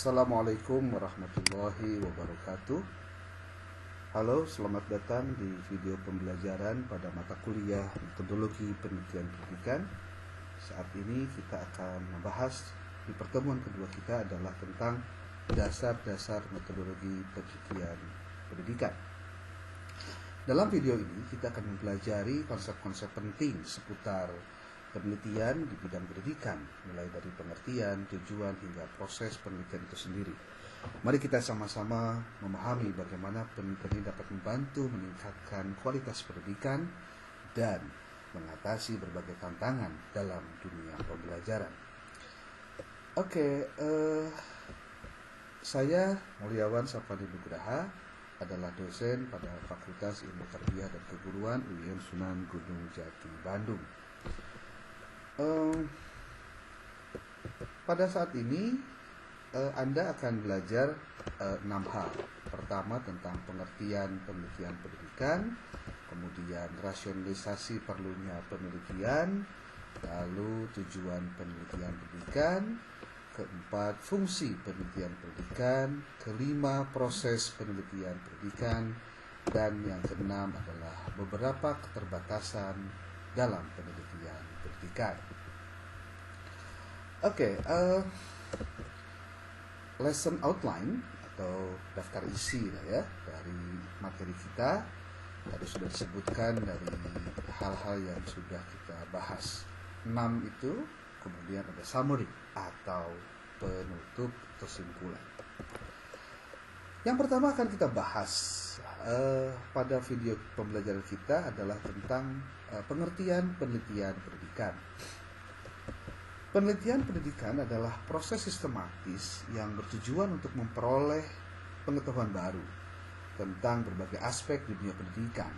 Assalamualaikum warahmatullahi wabarakatuh. Halo, selamat datang di video pembelajaran pada mata kuliah Metodologi Penelitian Pendidikan. Saat ini kita akan membahas, di pertemuan kedua kita adalah tentang dasar-dasar metodologi penelitian pendidikan. Dalam video ini kita akan mempelajari konsep-konsep penting seputar penelitian di bidang pendidikan, mulai dari pengertian, tujuan, hingga proses penelitian itu sendiri. Mari kita sama-sama memahami bagaimana penelitian ini dapat membantu meningkatkan kualitas pendidikan dan mengatasi berbagai tantangan dalam dunia pembelajaran. Saya Mulyawan Sapandi Nugraha, adalah dosen pada Fakultas Ilmu Tarbiyah dan Keguruan UIN Sunan Gunung Jati, Bandung. Pada saat ini Anda akan belajar 6 hal. Pertama, tentang pengertian penelitian pendidikan, kemudian rasionalisasi perlunya penelitian, lalu tujuan penelitian pendidikan, keempat, fungsi penelitian pendidikan, kelima, proses penelitian pendidikan, dan yang keenam adalah beberapa keterbatasan dalam penelitian pendidikan. Lesson outline atau daftar isi dari materi kita tadi sudah disebutkan dari hal-hal yang sudah kita bahas. 6 itu, kemudian ada summary atau penutup kesimpulan. Yang pertama akan kita bahas pada video pembelajaran kita adalah tentang pengertian penelitian pendidikan. Penelitian pendidikan adalah proses sistematis yang bertujuan untuk memperoleh pengetahuan baru tentang berbagai aspek dunia pendidikan.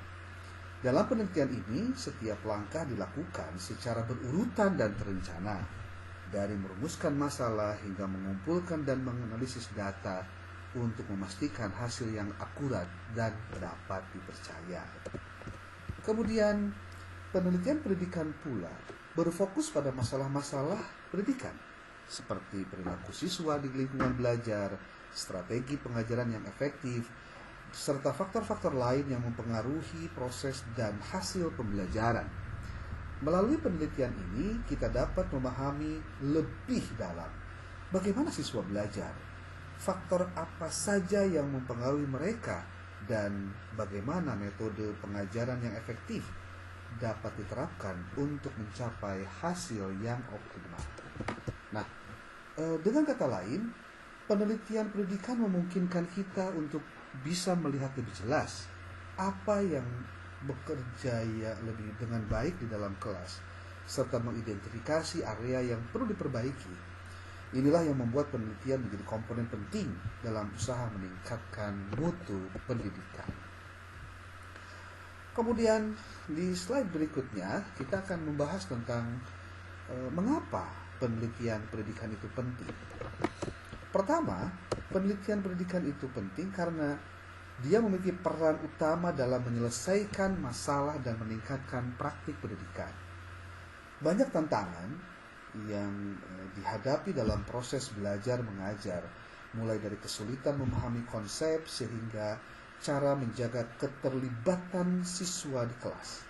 Dalam penelitian ini, setiap langkah dilakukan secara berurutan dan terencana, dari merumuskan masalah hingga mengumpulkan dan menganalisis data untuk memastikan hasil yang akurat dan dapat dipercaya. Kemudian, penelitian pendidikan pula berfokus pada masalah-masalah pendidikan, seperti perilaku siswa di lingkungan belajar, strategi pengajaran yang efektif, serta faktor-faktor lain yang mempengaruhi proses dan hasil pembelajaran. Melalui penelitian ini, kita dapat memahami lebih dalam bagaimana siswa belajar, faktor apa saja yang mempengaruhi mereka, dan bagaimana metode pengajaran yang efektif dapat diterapkan untuk mencapai hasil yang optimal. Nah, dengan kata lain, penelitian pendidikan memungkinkan kita untuk bisa melihat lebih jelas apa yang bekerja lebih dengan baik di dalam kelas, serta mengidentifikasi area yang perlu diperbaiki. Inilah yang membuat penelitian menjadi komponen penting dalam usaha meningkatkan mutu pendidikan. Kemudian di slide berikutnya kita akan membahas tentang mengapa penelitian pendidikan itu penting. Pertama, penelitian pendidikan itu penting karena dia memiliki peran utama dalam menyelesaikan masalah dan meningkatkan praktik pendidikan. Banyak tantangan yang dihadapi dalam proses belajar mengajar, mulai dari kesulitan memahami konsep sehingga cara menjaga keterlibatan siswa di kelas.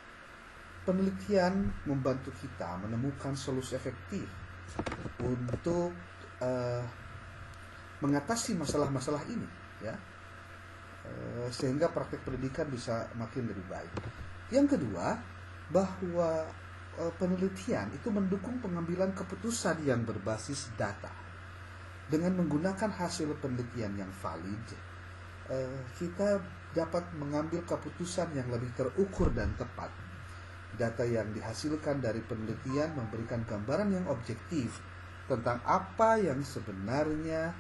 Penelitian membantu kita menemukan solusi efektif untuk mengatasi masalah-masalah ini, sehingga praktik pendidikan bisa makin lebih baik. Yang kedua, bahwa penelitian itu mendukung pengambilan keputusan yang berbasis data. Dengan menggunakan hasil penelitian yang valid, kita dapat mengambil keputusan yang lebih terukur dan tepat. Data yang dihasilkan dari penelitian memberikan gambaran yang objektif tentang apa yang sebenarnya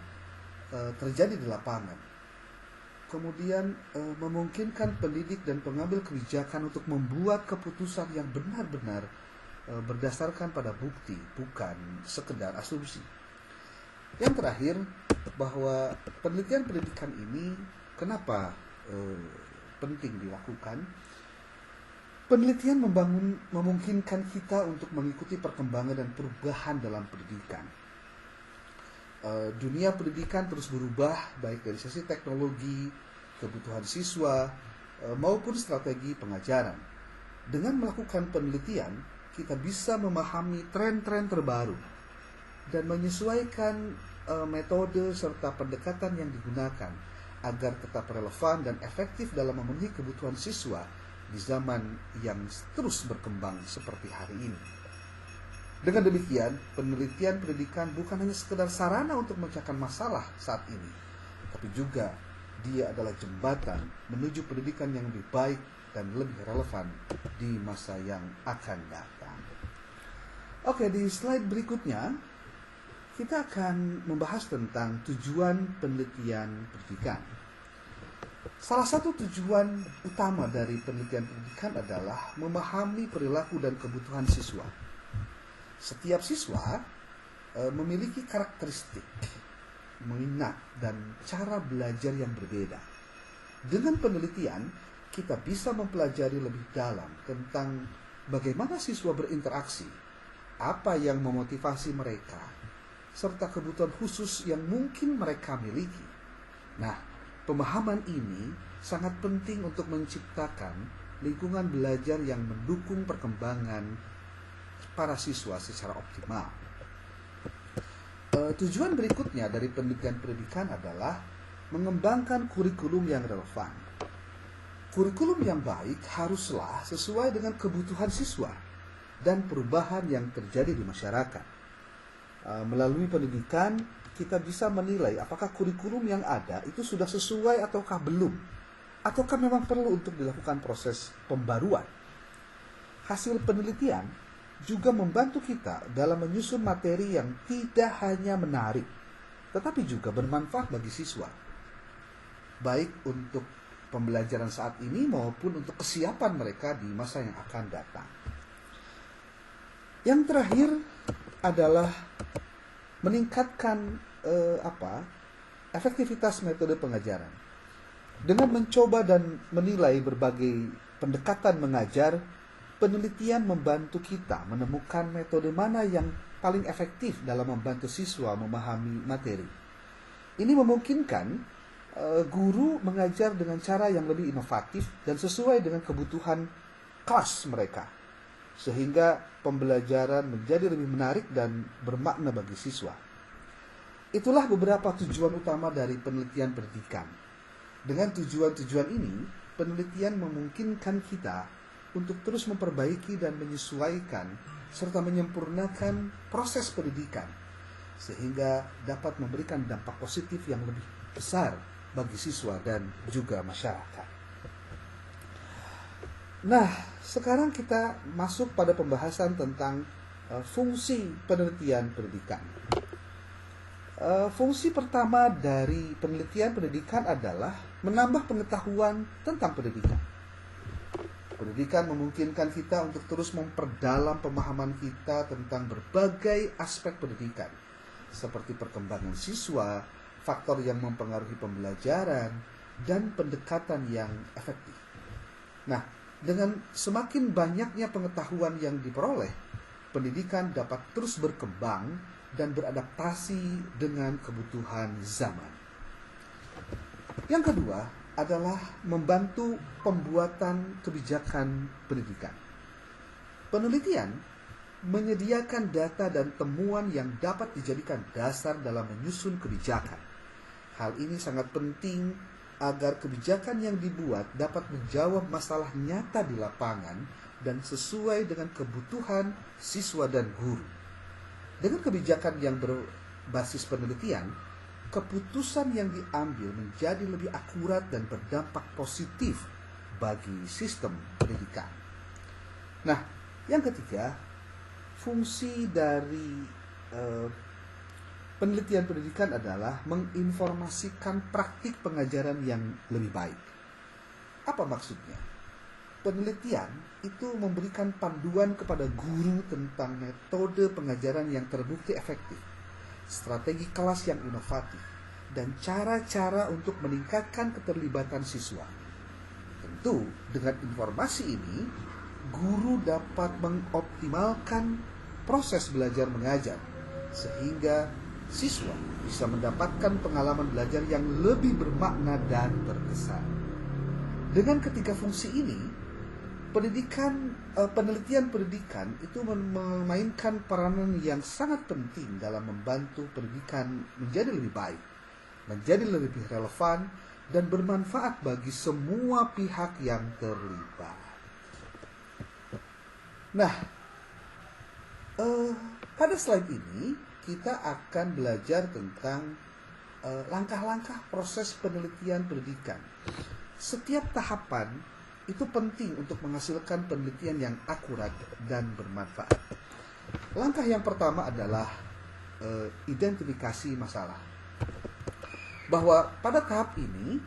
terjadi di lapangan. Kemudian memungkinkan pendidik dan pengambil kebijakan untuk membuat keputusan yang benar-benar berdasarkan pada bukti, bukan sekedar asumsi. Yang terakhir, bahwa penelitian pendidikan ini kenapa penting dilakukan? Penelitian memungkinkan kita untuk mengikuti perkembangan dan perubahan dalam pendidikan. Dunia pendidikan terus berubah, baik dari sisi teknologi, kebutuhan siswa, maupun strategi pengajaran. Dengan melakukan penelitian, kita bisa memahami tren-tren terbaru dan menyesuaikan metode serta pendekatan yang digunakan agar tetap relevan dan efektif dalam memenuhi kebutuhan siswa di zaman yang terus berkembang seperti hari ini. Dengan demikian, penelitian pendidikan bukan hanya sekedar sarana untuk memecahkan masalah saat ini, tapi juga dia adalah jembatan menuju pendidikan yang lebih baik dan lebih relevan di masa yang akan datang. Oke, di slide berikutnya kita akan membahas tentang tujuan penelitian pendidikan. Salah satu tujuan utama dari penelitian pendidikan adalah memahami perilaku dan kebutuhan siswa. Setiap siswa memiliki karakteristik, minat, dan cara belajar yang berbeda. Dengan penelitian, kita bisa mempelajari lebih dalam tentang bagaimana siswa berinteraksi, apa yang memotivasi mereka, serta kebutuhan khusus yang mungkin mereka miliki. Nah, pemahaman ini sangat penting untuk menciptakan lingkungan belajar yang mendukung perkembangan para siswa secara optimal. Tujuan berikutnya dari penelitian pendidikan adalah mengembangkan kurikulum yang relevan. Kurikulum yang baik haruslah sesuai dengan kebutuhan siswa dan perubahan yang terjadi di masyarakat. Melalui pendidikan, kita bisa menilai apakah kurikulum yang ada itu sudah sesuai ataukah belum, ataukah memang perlu untuk dilakukan proses pembaruan. Hasil penelitian juga membantu kita dalam menyusun materi yang tidak hanya menarik, tetapi juga bermanfaat bagi siswa, baik untuk pembelajaran saat ini maupun untuk kesiapan mereka di masa yang akan datang. Yang terakhir adalah meningkatkan efektivitas metode pengajaran. Dengan mencoba dan menilai berbagai pendekatan mengajar, penelitian membantu kita menemukan metode mana yang paling efektif dalam membantu siswa memahami materi. Ini memungkinkan guru mengajar dengan cara yang lebih inovatif dan sesuai dengan kebutuhan kelas mereka, sehingga pembelajaran menjadi lebih menarik dan bermakna bagi siswa. Itulah beberapa tujuan utama dari penelitian pendidikan. Dengan tujuan-tujuan ini, penelitian memungkinkan kita untuk terus memperbaiki dan menyesuaikan serta menyempurnakan proses pendidikan sehingga dapat memberikan dampak positif yang lebih besar bagi siswa dan juga masyarakat. Nah, sekarang kita masuk pada pembahasan tentang fungsi penelitian pendidikan. Fungsi pertama dari penelitian pendidikan adalah menambah pengetahuan tentang pendidikan. Pendidikan memungkinkan kita untuk terus memperdalam pemahaman kita tentang berbagai aspek pendidikan, seperti perkembangan siswa, faktor yang mempengaruhi pembelajaran, dan pendekatan yang efektif. Nah, dengan semakin banyaknya pengetahuan yang diperoleh, pendidikan dapat terus berkembang dan beradaptasi dengan kebutuhan zaman. Yang kedua adalah membantu pembuatan kebijakan pendidikan. Penelitian menyediakan data dan temuan yang dapat dijadikan dasar dalam menyusun kebijakan. Hal ini sangat penting agar kebijakan yang dibuat dapat menjawab masalah nyata di lapangan dan sesuai dengan kebutuhan siswa dan guru. Dengan kebijakan yang berbasis penelitian, keputusan yang diambil menjadi lebih akurat dan berdampak positif bagi sistem pendidikan. Nah, yang ketiga, fungsi dari penelitian pendidikan adalah menginformasikan praktik pengajaran yang lebih baik. Apa maksudnya? Penelitian itu memberikan panduan kepada guru tentang metode pengajaran yang terbukti efektif, strategi kelas yang inovatif, dan cara-cara untuk meningkatkan keterlibatan siswa. Tentu, dengan informasi ini, guru dapat mengoptimalkan proses belajar mengajar, sehingga siswa bisa mendapatkan pengalaman belajar yang lebih bermakna dan berkesan. Dengan ketiga fungsi ini, penelitian pendidikan itu memainkan peranan yang sangat penting dalam membantu pendidikan menjadi lebih baik, menjadi lebih relevan, dan bermanfaat bagi semua pihak yang terlibat. Nah, pada slide ini kita akan belajar tentang langkah-langkah proses penelitian pendidikan. Setiap tahapan itu penting untuk menghasilkan penelitian yang akurat dan bermanfaat. Langkah yang pertama adalah identifikasi masalah. Bahwa pada tahap ini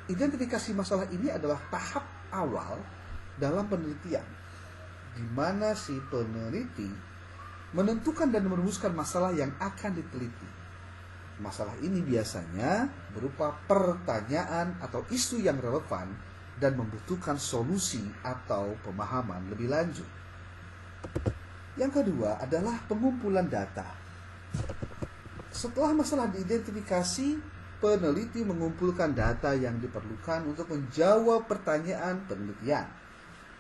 identifikasi masalah ini adalah tahap awal dalam penelitian, di mana si peneliti menentukan dan merumuskan masalah yang akan diteliti. Masalah ini biasanya berupa pertanyaan atau isu yang relevan dan membutuhkan solusi atau pemahaman lebih lanjut. Yang kedua adalah pengumpulan data. Setelah masalah diidentifikasi, peneliti mengumpulkan data yang diperlukan untuk menjawab pertanyaan penelitian.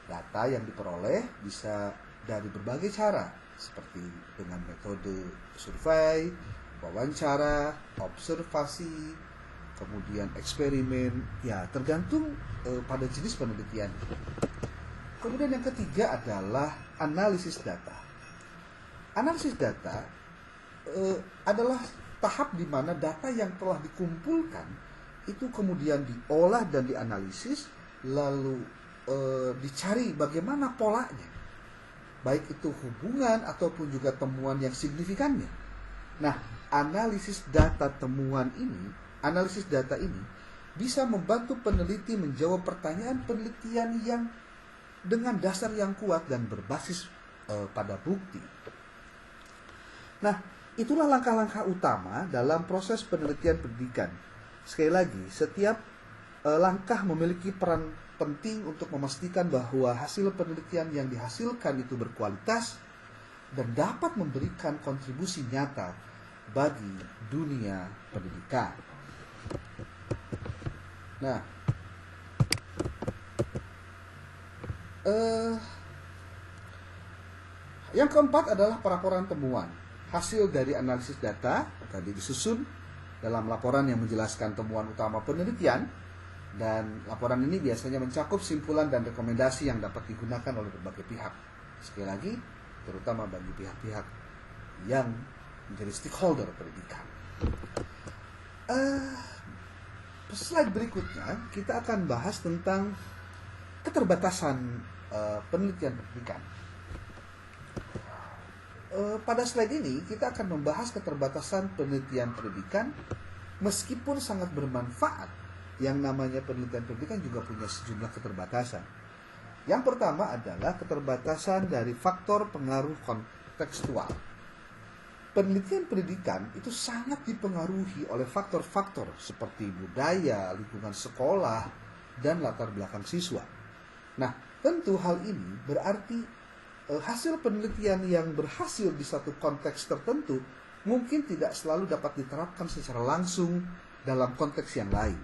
Data yang diperoleh bisa dari berbagai cara, seperti dengan metode survei, wawancara, observasi, kemudian eksperimen, ya tergantung pada jenis penelitian. Kemudian yang ketiga adalah analisis data. Analisis data adalah tahap di mana data yang telah dikumpulkan itu kemudian diolah dan dianalisis, lalu dicari bagaimana polanya, baik itu hubungan ataupun juga temuan yang signifikannya. Nah, analisis data ini bisa membantu peneliti menjawab pertanyaan penelitian yang dengan dasar yang kuat dan berbasis pada bukti. Nah, itulah langkah-langkah utama dalam proses penelitian pendidikan. Sekali lagi, setiap langkah memiliki peran penting untuk memastikan bahwa hasil penelitian yang dihasilkan itu berkualitas dan dapat memberikan kontribusi nyata bagi dunia pendidikan. Nah, yang keempat adalah pelaporan temuan. Hasil dari analisis data tadi disusun dalam laporan yang menjelaskan temuan utama penelitian, dan laporan ini biasanya mencakup simpulan dan rekomendasi yang dapat digunakan oleh berbagai pihak. Sekali lagi, terutama bagi pihak-pihak yang menjadi stakeholder pendidikan. Slide berikutnya kita akan bahas tentang keterbatasan penelitian pendidikan. Pada slide ini kita akan membahas keterbatasan penelitian pendidikan. Meskipun sangat bermanfaat, yang namanya penelitian pendidikan juga punya sejumlah keterbatasan. Yang pertama adalah keterbatasan dari faktor pengaruh kontekstual. Penelitian pendidikan itu sangat dipengaruhi oleh faktor-faktor seperti budaya, lingkungan sekolah, dan latar belakang siswa. Nah, tentu hal ini berarti hasil penelitian yang berhasil di satu konteks tertentu mungkin tidak selalu dapat diterapkan secara langsung dalam konteks yang lain.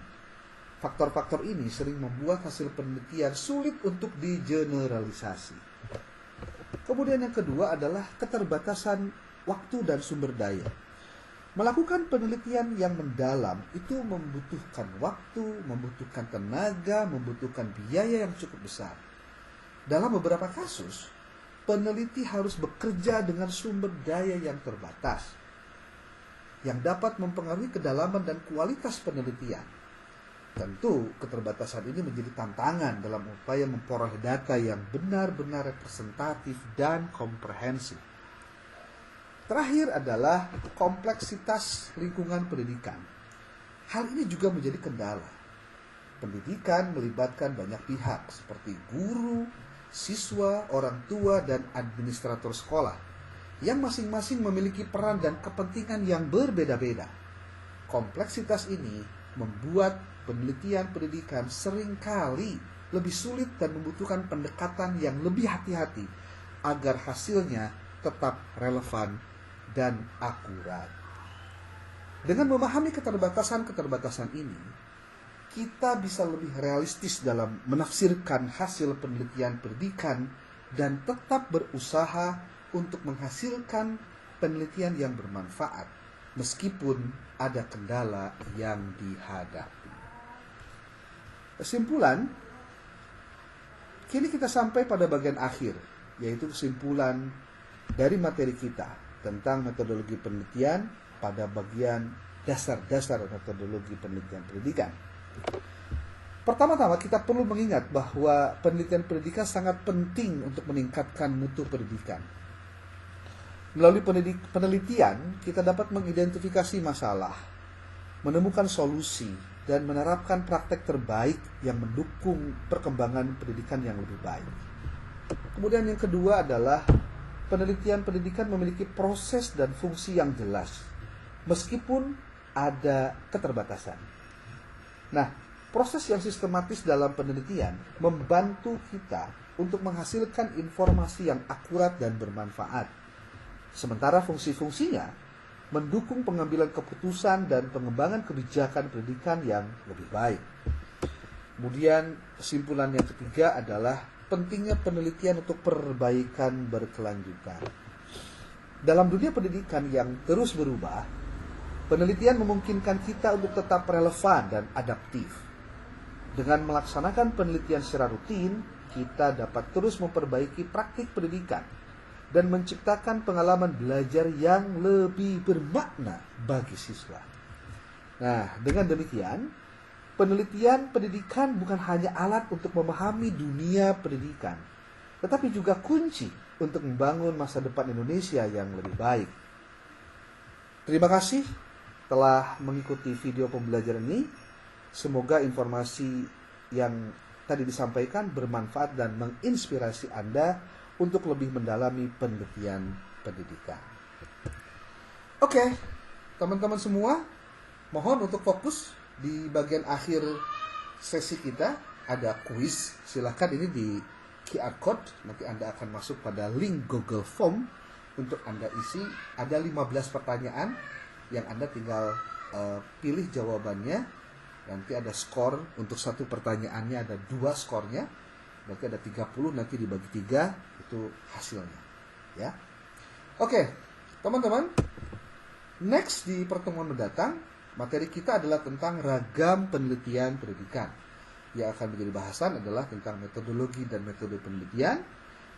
Faktor-faktor ini sering membuat hasil penelitian sulit untuk digeneralisasi. Kemudian yang kedua adalah keterbatasan waktu dan sumber daya. Melakukan penelitian yang mendalam itu membutuhkan waktu, membutuhkan tenaga, membutuhkan biaya yang cukup besar. Dalam beberapa kasus, peneliti harus bekerja dengan sumber daya yang terbatas, yang dapat mempengaruhi kedalaman dan kualitas penelitian. Tentu, keterbatasan ini menjadi tantangan dalam upaya memperoleh data yang benar-benar representatif dan komprehensif. Terakhir adalah kompleksitas lingkungan pendidikan. Hal ini juga menjadi kendala. Pendidikan melibatkan banyak pihak seperti guru, siswa, orang tua, dan administrator sekolah, yang masing-masing memiliki peran dan kepentingan yang berbeda-beda. Kompleksitas ini membuat penelitian pendidikan seringkali lebih sulit dan membutuhkan pendekatan yang lebih hati-hati agar hasilnya tetap relevan dan akurat. Dengan memahami keterbatasan-keterbatasan ini, kita bisa lebih realistis dalam menafsirkan hasil penelitian pendidikan dan tetap berusaha untuk menghasilkan penelitian yang bermanfaat meskipun ada kendala yang dihadapi. Kesimpulan, kini kita sampai pada bagian akhir, yaitu kesimpulan dari materi kita tentang metodologi penelitian pada bagian dasar-dasar metodologi penelitian pendidikan. Pertama-tama kita perlu mengingat bahwa penelitian pendidikan sangat penting untuk meningkatkan mutu pendidikan. Melalui penelitian, kita dapat mengidentifikasi masalah, menemukan solusi, dan menerapkan praktek terbaik yang mendukung perkembangan pendidikan yang lebih baik. Kemudian yang kedua adalah penelitian pendidikan memiliki proses dan fungsi yang jelas, meskipun ada keterbatasan. Nah, proses yang sistematis dalam penelitian membantu kita untuk menghasilkan informasi yang akurat dan bermanfaat. Sementara fungsi-fungsinya mendukung pengambilan keputusan dan pengembangan kebijakan pendidikan yang lebih baik. Kemudian kesimpulan yang ketiga adalah pentingnya penelitian untuk perbaikan berkelanjutan. Dalam dunia pendidikan yang terus berubah, penelitian memungkinkan kita untuk tetap relevan dan adaptif. Dengan melaksanakan penelitian secara rutin, kita dapat terus memperbaiki praktik pendidikan dan menciptakan pengalaman belajar yang lebih bermakna bagi siswa. Nah, dengan demikian, penelitian pendidikan bukan hanya alat untuk memahami dunia pendidikan, tetapi juga kunci untuk membangun masa depan Indonesia yang lebih baik. Terima kasih telah mengikuti video pembelajaran ini. Semoga informasi yang tadi disampaikan bermanfaat dan menginspirasi Anda untuk lebih mendalami penelitian pendidikan. Oke, teman-teman semua, mohon untuk fokus di bagian akhir sesi kita. Ada kuis, silahkan ini di QR code, nanti Anda akan masuk pada link Google Form untuk Anda isi. Ada 15 pertanyaan yang Anda tinggal pilih jawabannya. Nanti ada skor, untuk satu pertanyaannya ada 2 skornya, berarti ada 30, nanti dibagi 3, itu hasilnya, ya. Oke, teman-teman, next di pertemuan mendatang, materi kita adalah tentang ragam penelitian pendidikan. Yang akan menjadi bahasan adalah tentang metodologi dan metode penelitian,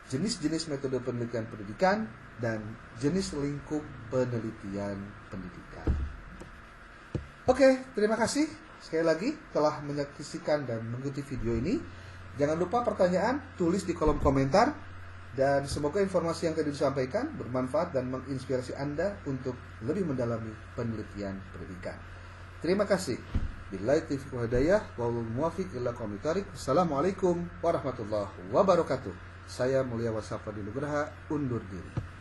jenis-jenis metode penelitian pendidikan, dan jenis lingkup penelitian pendidikan. Oke, terima kasih sekali lagi telah menyaksikan dan mengikuti video ini. Jangan lupa pertanyaan tulis di kolom komentar, dan semoga informasi yang tadi disampaikan bermanfaat dan menginspirasi Anda untuk lebih mendalami penelitian pendidikan. Terima kasih. Billahi taufiq wal hidayah, wal muwaffiq ila aqwamit thoriq. Assalamualaikum warahmatullahi wabarakatuh. Saya Mulia Wasafadi Nugraha undur diri.